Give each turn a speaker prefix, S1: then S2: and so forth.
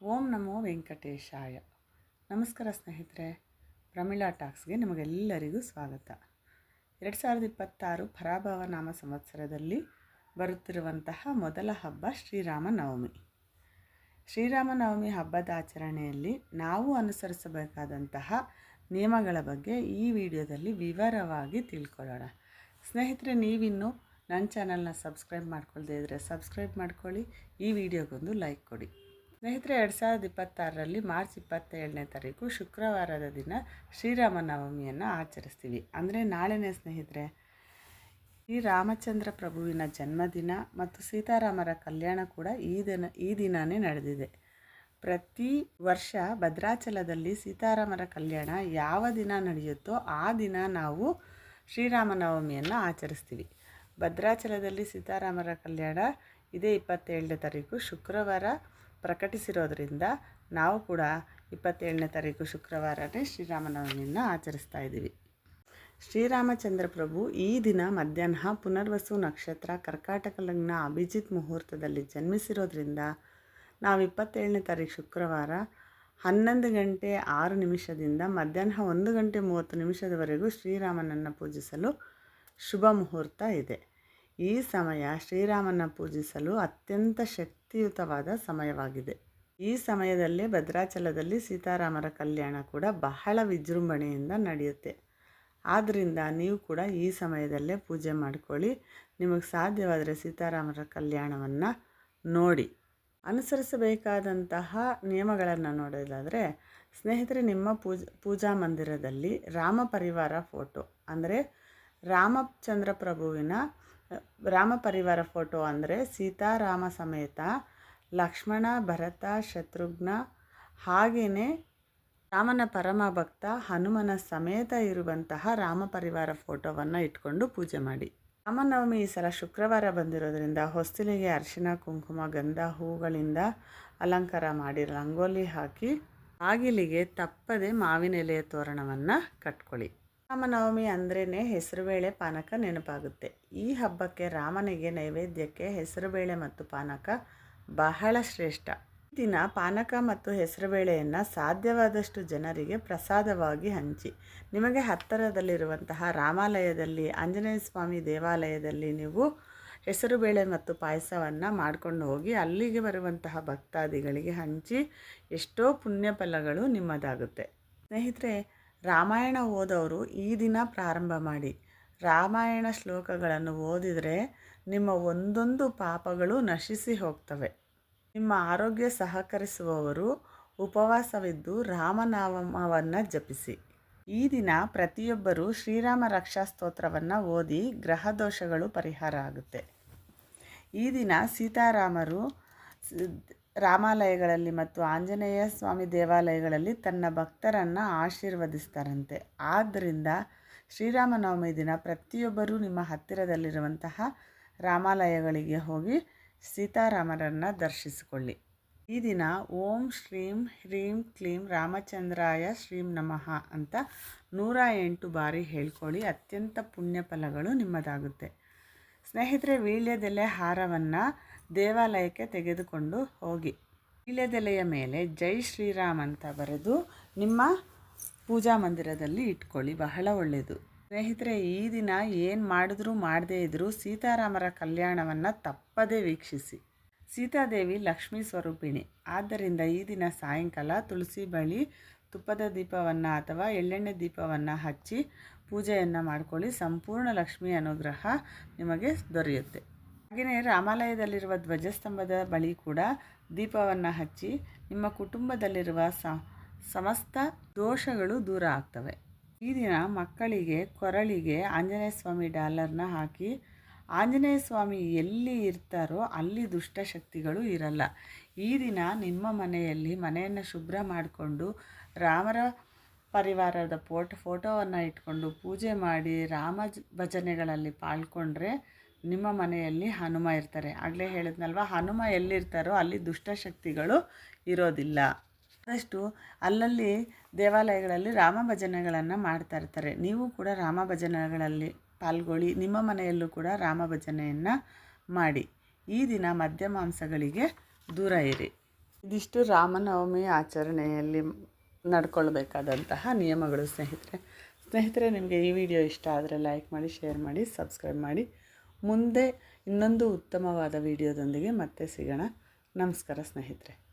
S1: ಓಂ ನಮೋ ವೆಂಕಟೇಶಾಯ. ನಮಸ್ಕಾರ ಸ್ನೇಹಿತರೆ, ಪ್ರಮೀಳಾ ಟಾಕ್ಸ್ಗೆ ನಿಮಗೆಲ್ಲರಿಗೂ ಸ್ವಾಗತ. 2026 ಪರಾಭವ ನಾಮ ಸಂವತ್ಸರದಲ್ಲಿ ಬರುತ್ತಿರುವಂತಹ ಮೊದಲ ಹಬ್ಬ ಶ್ರೀರಾಮನವಮಿ. ಶ್ರೀರಾಮನವಮಿ ಹಬ್ಬದ ಆಚರಣೆಯಲ್ಲಿ ನಾವು ಅನುಸರಿಸಬೇಕಾದಂತಹ ನಿಯಮಗಳ ಬಗ್ಗೆ ಈ ವಿಡಿಯೋದಲ್ಲಿ ವಿವರವಾಗಿ ತಿಳ್ಕೊಳ್ಳೋಣ. ಸ್ನೇಹಿತರೆ, ನೀವಿನ್ನೂ ನನ್ನ ಚಾನಲ್ನ ಸಬ್ಸ್ಕ್ರೈಬ್ ಮಾಡ್ಕೊಳ್ದೇ ಇದ್ದರೆ ಸಬ್ಸ್ಕ್ರೈಬ್ ಮಾಡ್ಕೊಳ್ಳಿ, ಈ ವಿಡಿಯೋಗೊಂದು ಲೈಕ್ ಕೊಡಿ. ಸ್ನೇಹಿತರೆ, 2026ರಲ್ಲಿ ಮಾರ್ಚ್ 27ನೇ ತಾರೀಕು ಶುಕ್ರವಾರದ ದಿನ ಶ್ರೀರಾಮನವಮಿಯನ್ನು ಆಚರಿಸ್ತೀವಿ. ಅಂದರೆ ನಾಳೆನೇ ಸ್ನೇಹಿತರೆ ಶ್ರೀರಾಮಚಂದ್ರ ಪ್ರಭುವಿನ ಜನ್ಮದಿನ ಮತ್ತು ಸೀತಾರಾಮರ ಕಲ್ಯಾಣ ಕೂಡ ಈ ದಿನವೇ ನಡೆದಿದೆ. ಪ್ರತಿ ವರ್ಷ ಭದ್ರಾಚಲದಲ್ಲಿ ಸೀತಾರಾಮರ ಕಲ್ಯಾಣ ಯಾವ ದಿನ ನಡೆಯುತ್ತೋ ಆ ದಿನ ನಾವು ಶ್ರೀರಾಮನವಮಿಯನ್ನು ಆಚರಿಸ್ತೀವಿ. ಭದ್ರಾಚಲದಲ್ಲಿ ಸೀತಾರಾಮರ ಕಲ್ಯಾಣ ಇದೇ 27ನೇ ತಾರೀಕು ಶುಕ್ರವಾರ ಪ್ರಕಟಿಸಿರೋದ್ರಿಂದ ನಾವು ಕೂಡ 27ನೇ ತಾರೀಕು ಶುಕ್ರವಾರನೇ ಶ್ರೀರಾಮನವಮಿಯನ್ನು ಆಚರಿಸ್ತಾ ಇದ್ದೀವಿ. ಶ್ರೀರಾಮಚಂದ್ರ ಪ್ರಭು ಈ ದಿನ ಮಧ್ಯಾಹ್ನ ಪುನರ್ವಸು ನಕ್ಷತ್ರ ಕರ್ಕಾಟಕ ಲಗ್ನ ಅಭಿಜಿತ್ ಮುಹೂರ್ತದಲ್ಲಿ ಜನ್ಮಿಸಿರೋದ್ರಿಂದ ನಾವು 27ನೇ ತಾರೀಕು ಶುಕ್ರವಾರ 11 ಗಂಟೆ 6 ನಿಮಿಷದಿಂದ ಮಧ್ಯಾಹ್ನ 1 ಗಂಟೆ 30 ನಿಮಿಷದವರೆಗೂ ಶ್ರೀರಾಮನನ್ನು ಪೂಜಿಸಲು ಶುಭ ಮುಹೂರ್ತ ಇದೆ. ಈ ಸಮಯ ಶ್ರೀರಾಮನ ಪೂಜಿಸಲು ಅತ್ಯಂತ ಶಕ್ತಿಯುತವಾದ ಸಮಯವಾಗಿದೆ. ಈ ಸಮಯದಲ್ಲೇ ಭದ್ರಾಚಲದಲ್ಲಿ ಸೀತಾರಾಮರ ಕಲ್ಯಾಣ ಕೂಡ ಬಹಳ ವಿಜೃಂಭಣೆಯಿಂದ ನಡೆಯುತ್ತೆ. ಆದ್ದರಿಂದ ನೀವು ಕೂಡ ಈ ಸಮಯದಲ್ಲೇ ಪೂಜೆ ಮಾಡಿಕೊಳ್ಳಿ. ನಿಮಗೆ ಸಾಧ್ಯವಾದರೆ ಸೀತಾರಾಮರ ಕಲ್ಯಾಣವನ್ನು ನೋಡಿ. ಅನುಸರಿಸಬೇಕಾದಂತಹ ನಿಯಮಗಳನ್ನು ನೋಡೋದಾದರೆ ಸ್ನೇಹಿತರೆ, ನಿಮ್ಮ ಪೂಜಾ ಮಂದಿರದಲ್ಲಿ ರಾಮ ಪರಿವಾರ ಫೋಟೋ ಅಂದರೆ ರಾಮಚಂದ್ರ ಪ್ರಭುವಿನ ರಾಮ ಪರಿವಾರ ಫೋಟೋ ಅಂದರೆ ಸೀತಾರಾಮ ಸಮೇತ ಲಕ್ಷ್ಮಣ, ಭರತ, ಶತ್ರುಘ್ನ ಹಾಗೆಯೇ ರಾಮನ ಪರಮ ಭಕ್ತ ಹನುಮನ ಸಮೇತ ಇರುವಂತಹ ರಾಮ ಪರಿವಾರ ಫೋಟೋವನ್ನು ಇಟ್ಕೊಂಡು ಪೂಜೆ ಮಾಡಿ. ರಾಮನವಮಿ ಈ ಸಲ ಶುಕ್ರವಾರ ಬಂದಿರೋದ್ರಿಂದ ಹೊಸ್ತಿಲಿಗೆ ಅರಿಶಿನ, ಕುಂಕುಮ, ಗಂಧ, ಹೂಗಳಿಂದ ಅಲಂಕಾರ ಮಾಡಿ ರಂಗೋಲಿ ಹಾಕಿ ಬಾಗಿಲಿಗೆ ತಪ್ಪದೆ ಮಾವಿನ ಎಲೆಯ ತೋರಣವನ್ನು ಕಟ್ಕೊಳ್ಳಿ. ರಾಮನವಮಿ ಅಂದ್ರೇ ಹೆಸರುಬೇಳೆ ಪಾನಕ ನೆನಪಾಗುತ್ತೆ. ಈ ಹಬ್ಬಕ್ಕೆ ರಾಮನಿಗೆ ನೈವೇದ್ಯಕ್ಕೆ ಹೆಸರುಬೇಳೆ ಮತ್ತು ಪಾನಕ ಬಹಳ ಶ್ರೇಷ್ಠ. ಈ ದಿನ ಪಾನಕ ಮತ್ತು ಹೆಸರುಬೇಳೆಯನ್ನು ಸಾಧ್ಯವಾದಷ್ಟು ಜನರಿಗೆ ಪ್ರಸಾದವಾಗಿ ಹಂಚಿ. ನಿಮಗೆ ಹತ್ತಿರದಲ್ಲಿರುವಂತಹ ರಾಮಾಲಯದಲ್ಲಿ, ಆಂಜನೇಯ ಸ್ವಾಮಿ ದೇವಾಲಯದಲ್ಲಿ ನೀವು ಹೆಸರುಬೇಳೆ ಮತ್ತು ಪಾಯಸವನ್ನು ಮಾಡ್ಕೊಂಡು ಹೋಗಿ ಅಲ್ಲಿಗೆ ಬರುವಂತಹ ಭಕ್ತಾದಿಗಳಿಗೆ ಹಂಚಿ ಎಷ್ಟೋ ಪುಣ್ಯ ಫಲಗಳು ನಿಮ್ಮದಾಗುತ್ತೆ. ಸ್ನೇಹಿತರೆ, ರಾಮಾಯಣ ಓದೋರು ಈ ದಿನ ಪ್ರಾರಂಭ ಮಾಡಿ. ರಾಮಾಯಣ ಶ್ಲೋಕಗಳನ್ನು ಓದಿದರೆ ನಿಮ್ಮ ಒಂದೊಂದು ಪಾಪಗಳು ನಶಿಸಿ ಹೋಗ್ತವೆ. ನಿಮ್ಮ ಆರೋಗ್ಯ ಸಹಕರಿಸುವವರು ಉಪವಾಸವಿದ್ದು ರಾಮನಾಮವನ್ನು ಜಪಿಸಿ. ಈ ದಿನ ಪ್ರತಿಯೊಬ್ಬರೂ ಶ್ರೀರಾಮ ರಕ್ಷಾ ಸ್ತೋತ್ರವನ್ನು ಓದಿ ಗ್ರಹ ದೋಷಗಳು ಪರಿಹಾರ ಆಗುತ್ತೆ. ಈ ದಿನ ಸೀತಾರಾಮರು ರಾಮಾಲಯಗಳಲ್ಲಿ ಮತ್ತು ಆಂಜನೇಯ ಸ್ವಾಮಿ ದೇವಾಲಯಗಳಲ್ಲಿ ತನ್ನ ಭಕ್ತರನ್ನು ಆಶೀರ್ವದಿಸ್ತಾರಂತೆ. ಆದ್ದರಿಂದ ಶ್ರೀರಾಮನವಮಿ ದಿನ ಪ್ರತಿಯೊಬ್ಬರೂ ನಿಮ್ಮ ಹತ್ತಿರದಲ್ಲಿರುವಂತಹ ರಾಮಾಲಯಗಳಿಗೆ ಹೋಗಿ ಸೀತಾರಾಮರನ್ನು ದರ್ಶಿಸಿಕೊಳ್ಳಿ. ಈ ದಿನ ಓಂ ಶ್ರೀಂ ಹ್ರೀಂ ಕ್ಲೀಂ ರಾಮಚಂದ್ರಾಯ ಶ್ರೀಂ ನಮಃ ಅಂತ 108 ಬಾರಿ ಹೇಳ್ಕೊಳ್ಳಿ. ಅತ್ಯಂತ ಪುಣ್ಯ ಫಲಗಳು ನಿಮ್ಮದಾಗುತ್ತೆ. ಸ್ನೇಹಿತರೆ, ವೀಳ್ಯದೆಲೆ ಹಾರವನ್ನು ದೇವಾಲಯಕ್ಕೆ ತೆಗೆದುಕೊಂಡು ಹೋಗಿ ವೀಳ್ಯದೆಲೆಯ ಮೇಲೆ ಜೈ ಶ್ರೀರಾಮ್ ಅಂತ ಬರೆದು ನಿಮ್ಮ ಪೂಜಾ ಮಂದಿರದಲ್ಲಿ ಇಟ್ಕೊಳ್ಳಿ. ಬಹಳ ಒಳ್ಳೆಯದು. ಸ್ನೇಹಿತರೆ, ಈ ದಿನ ಏನು ಮಾಡಿದ್ರೂ ಮಾಡದೇ ಇದ್ದರೂ ಸೀತಾರಾಮರ ಕಲ್ಯಾಣವನ್ನು ತಪ್ಪದೇ ವೀಕ್ಷಿಸಿ. ಸೀತಾದೇವಿ ಲಕ್ಷ್ಮೀ ಸ್ವರೂಪಿಣಿ. ಆದ್ದರಿಂದ ಈ ದಿನ ಸಾಯಂಕಾಲ ತುಳಸಿ ಬಳಿ ತುಪ್ಪದ ದೀಪವನ್ನು ಅಥವಾ ಎಳ್ಳೆಣ್ಣೆ ದೀಪವನ್ನು ಹಚ್ಚಿ ಪೂಜೆಯನ್ನು ಮಾಡಿಕೊಳ್ಳಿ. ಸಂಪೂರ್ಣ ಲಕ್ಷ್ಮೀ ಅನುಗ್ರಹ ನಿಮಗೆ ದೊರೆಯುತ್ತೆ. ಹಾಗೆಯೇ ರಾಮಾಲಯದಲ್ಲಿರುವ ಧ್ವಜಸ್ತಂಭದ ಬಳಿ ಕೂಡ ದೀಪವನ್ನು ಹಚ್ಚಿ ನಿಮ್ಮ ಕುಟುಂಬದಲ್ಲಿರುವ ಸಮಸ್ತ ದೋಷಗಳು ದೂರ ಆಗ್ತವೆ. ಈ ದಿನ ಮಕ್ಕಳಿಗೆ ಕೊರಳಿಗೆ ಆಂಜನೇಯ ಸ್ವಾಮಿ ಡಾಲರ್ನ ಹಾಕಿ. ಆಂಜನೇಯ ಸ್ವಾಮಿ ಎಲ್ಲಿ ಇರ್ತಾರೋ ಅಲ್ಲಿ ದುಷ್ಟಶಕ್ತಿಗಳು ಇರಲ್ಲ. ಈ ದಿನ ನಿಮ್ಮ ಮನೆಯನ್ನು ಶುಭ್ರ ಮಾಡಿಕೊಂಡು ರಾಮರ ಪರಿವಾರದ ಫೋಟೋವನ್ನು ಇಟ್ಕೊಂಡು ಪೂಜೆ ಮಾಡಿ ರಾಮ ಭಜನೆಗಳಲ್ಲಿ ಪಾಲ್ಗೊಂಡ್ರೆ ನಿಮ್ಮ ಮನೆಯಲ್ಲಿ ಹನುಮ ಇರ್ತಾರೆ. ಆಗಲೇ ಹೇಳಿದ್ನಲ್ವ, ಹನುಮ ಎಲ್ಲಿರ್ತಾರೋ ಅಲ್ಲಿ ದುಷ್ಟಶಕ್ತಿಗಳು ಇರೋದಿಲ್ಲ. ಆದಷ್ಟು ಅಲ್ಲಲ್ಲಿ ದೇವಾಲಯಗಳಲ್ಲಿ ರಾಮ ಭಜನೆಗಳನ್ನು ಮಾಡ್ತಾ ಇರ್ತಾರೆ. ನೀವು ಕೂಡ ರಾಮ ಭಜನೆಗಳಲ್ಲಿ ಪಾಲ್ಗೊಳ್ಳಿ. ನಿಮ್ಮ ಮನೆಯಲ್ಲೂ ಕೂಡ ರಾಮ ಭಜನೆಯನ್ನು ಮಾಡಿ. ಈ ದಿನ ಮದ್ಯ ಮಾಂಸಗಳಿಗೆ ದೂರ ಇರಿ. ಇದಿಷ್ಟು ರಾಮನವಮಿ ಆಚರಣೆಯಲ್ಲಿ ನಡ್ಕೊಳ್ಬೇಕಾದಂತಹ ನಿಯಮಗಳು ಸ್ನೇಹಿತರೆ ನಿಮಗೆ ಈ ವಿಡಿಯೋ ಇಷ್ಟ ಆದರೆ ಲೈಕ್ ಮಾಡಿ, ಶೇರ್ ಮಾಡಿ, ಸಬ್ಸ್ಕ್ರೈಬ್ ಮಾಡಿ. ಮುಂದೆ ಇನ್ನೊಂದು ಉತ್ತಮವಾದ ವಿಡಿಯೋದೊಂದಿಗೆ ಮತ್ತೆ ಸಿಗೋಣ. ನಮಸ್ಕಾರ ಸ್ನೇಹಿತರೆ.